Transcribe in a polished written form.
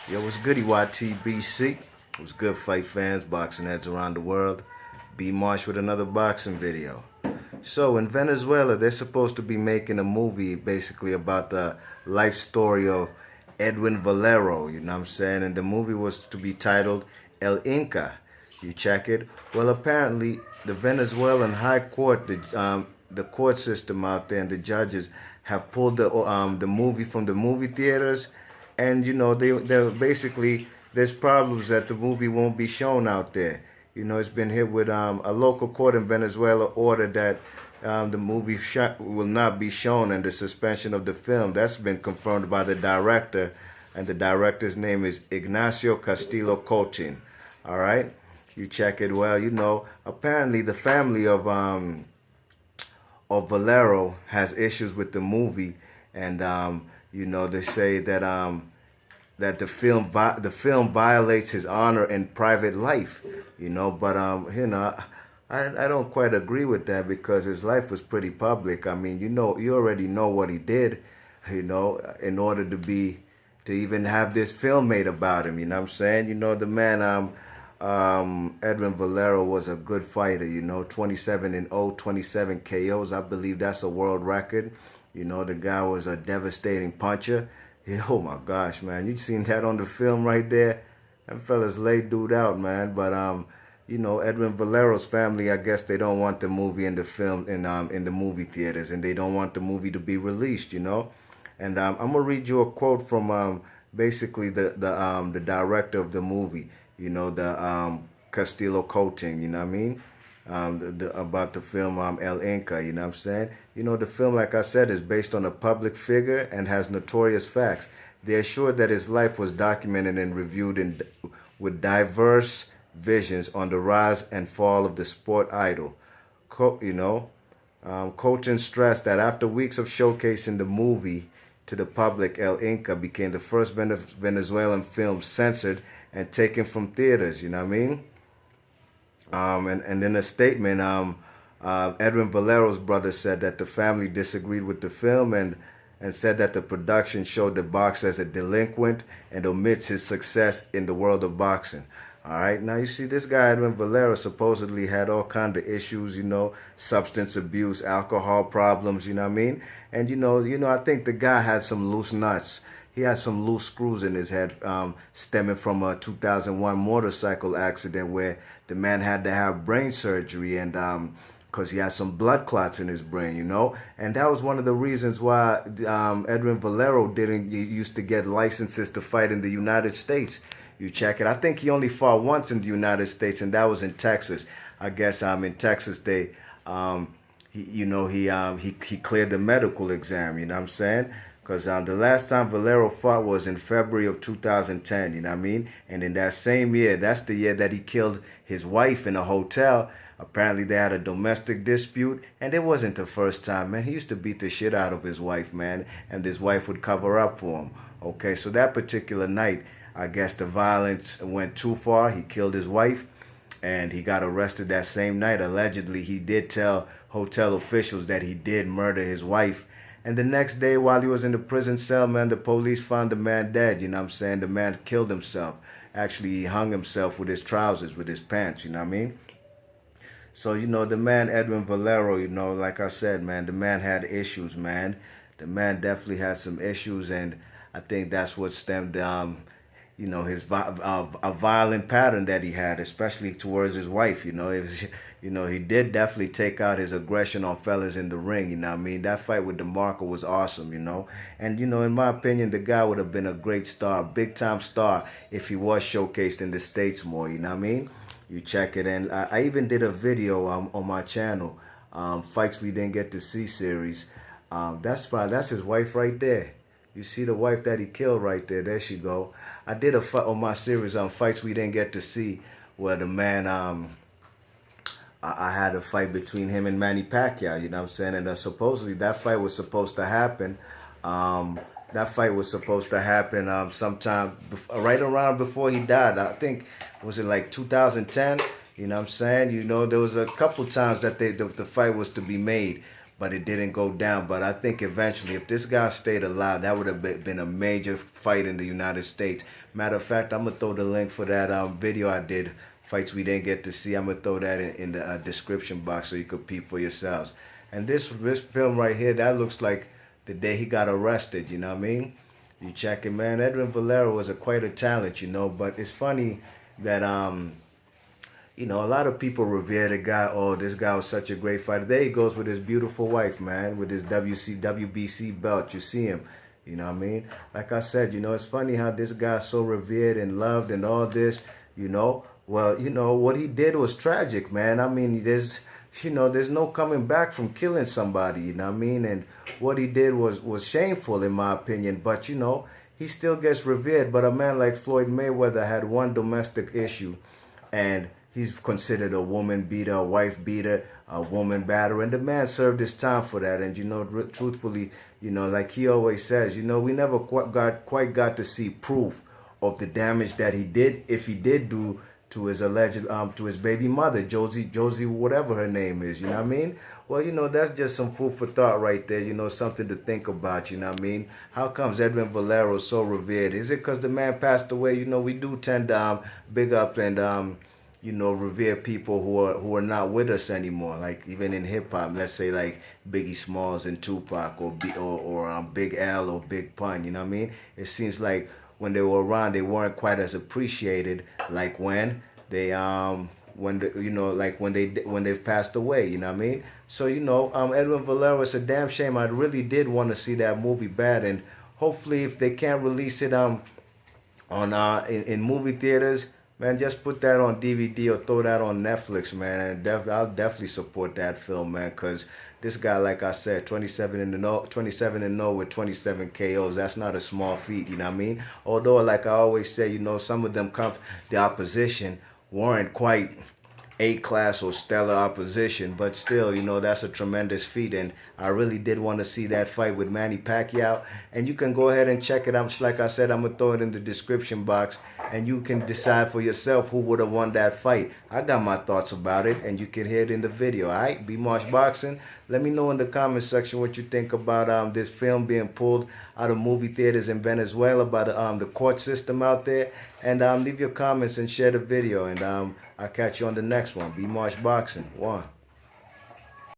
Yo, what's goody, YTBC? What's good, fight fans, boxing heads around the world? B Marsh with another boxing video. So, in Venezuela, they're supposed to be making a movie basically about the life story of Edwin Valero, you know what I'm saying? And the movie was to be titled El Inca. You check it? Well, apparently, the Venezuelan High Court, the court system out there, and the judges have pulled the movie from the movie theaters, and they're basically there's problems that the movie won't be shown out there. It's been hit with a local court in Venezuela ordered that the movie will not be shown and the suspension of the film. That's been confirmed by the director, and the director's name is Ignacio Castillo Cotin. All right, you check it. Well, apparently the family of Valero has issues with the movie, and they say that the film violates his honor and private life, but I don't quite agree with that because his life was pretty public. I mean, you already know what he did, in order to even have this film made about him. You know what I'm saying? The man Edwin Valero was a good fighter, 27-0, 27 KOs. I believe that's a world record. The guy was a devastating puncher. Yeah, oh my gosh, man. You seen that on the film right there? That fella's laid dude out, man. But Edwin Valero's family, I guess they don't want the movie in the film in the movie theaters, and they don't want the movie to be released, And I'm gonna read you a quote from basically the director of the movie, the Castillo Coating, you know what I mean? About the film El Inca, you know what I'm saying? The film, like I said, is based on a public figure and has notorious facts. They assured that his life was documented and reviewed with diverse visions on the rise and fall of the sport idol. Coaching stressed that after weeks of showcasing the movie to the public, El Inca became the first Venezuelan film censored and taken from theaters, you know what I mean? And in a statement, Edwin Valero's brother said that the family disagreed with the film and said that the production showed the boxer as a delinquent and omits his success in the world of boxing. All right, now you see this guy Edwin Valero supposedly had all kind of issues, substance abuse, alcohol problems, you know what I mean? And I think the guy had some loose nuts. He had some loose screws in his head, stemming from a 2001 motorcycle accident where the man had to have brain surgery, and because he had some blood clots in his brain, and that was one of the reasons why Edwin Valero didn't used to get licenses to fight in the United States. You check it. I think he only fought once in the United States, and that was in Texas. I guess in Texas they he cleared the medical exam. You know what I'm saying? Because the last time Valero fought was in February of 2010, you know what I mean? And in that same year, that's the year that he killed his wife in a hotel. Apparently, they had a domestic dispute, and it wasn't the first time, man. He used to beat the shit out of his wife, man, and his wife would cover up for him. Okay, so that particular night, I guess the violence went too far. He killed his wife, and he got arrested that same night. Allegedly, he did tell hotel officials that he did murder his wife. And the next day, while he was in the prison cell, man, the police found the man dead, you know what I'm saying? The man killed himself. Actually, he hung himself with his trousers, with his pants, you know what I mean? So, the man, Edwin Valero, like I said, man, the man had issues, man. The man definitely had some issues, and I think that's what stemmed, his a violent pattern that he had, especially towards his wife. It was, he did definitely take out his aggression on fellas in the ring. You know what I mean? That fight with DeMarco was awesome. And in my opinion, the guy would have been a great star, big time star, if he was showcased in the States more. You know what I mean? You check it, and I even did a video on my channel, Fights We Didn't Get to See series. That's his wife right there. You see the wife that he killed right there. There she go. I did a fight on my series on Fights We Didn't Get to See, where the man I had a fight between him and Manny Pacquiao. You know what I'm saying? And supposedly that fight was supposed to happen. Sometime right around before he died. I think, was it like 2010? You know what I'm saying? There was a couple times that the fight was to be made. but it didn't go down. But I think eventually, if this guy stayed alive, that would have been a major fight in the United States. Matter of fact, I'm gonna throw the link for that video I did, fights we didn't get to see. I'm gonna throw that in the description box so you could peep for yourselves. And this film right here, that looks like the day he got arrested. You know what I mean? You check it, man. Edwin Valero was quite a talent, you know. But it's funny that you know, a lot of people revere the guy. Oh, this guy was such a great fighter. There he goes with his beautiful wife, man, with his WBC belt. You see him. You know what I mean? Like I said, you know, it's funny how this guy's so revered and loved and all this, you know. Well, you know, what he did was tragic, man. I mean, there's no coming back from killing somebody, you know what I mean? And what he did was shameful, in my opinion. But, you know, he still gets revered. But a man like Floyd Mayweather had one domestic issue, and he's considered a woman beater, a wife beater, a woman batterer, and the man served his time for that. And you know, truthfully, you know, like he always says, you know, we never quite got to see proof of the damage that he did, if he did do to his alleged to his baby mother, Josie, whatever her name is. You know what I mean? Well, you know, that's just some food for thought right there. You know, something to think about. You know what I mean? How comes Edwin Valero so revered? Is it because the man passed away? You know, we do tend to big up and you know, revere people who are not with us anymore. Like even in hip hop, let's say like Biggie Smalls and Tupac, or Big L or Big Pun. You know what I mean? It seems like when they were around, they weren't quite as appreciated like when they you know, like when they've passed away. You know what I mean? So you know, Edwin Valero, it's a damn shame. I really did want to see that movie bad, and hopefully if they can't release it on in movie theaters, man, just put that on DVD or throw that on Netflix, man. And I'll definitely support that film, man, because this guy, like I said, 27-0 with 27 KOs. That's not a small feat, you know what I mean? Although, like I always say, you know, some of them the opposition weren't quite A-class or stellar opposition, but still, you know, that's a tremendous feat. And I really did want to see that fight with Manny Pacquiao. And you can go ahead and check it out. Like I said, I'm going to throw it in the description box, and you can decide for yourself who would have won that fight. I got my thoughts about it, and you can hear it in the video. All right, B Marsh Boxing. Let me know in the comment section what you think about this film being pulled out of movie theaters in Venezuela by the court system out there. And leave your comments and share the video. And I'll catch you on the next one. B Marsh Boxing. 1.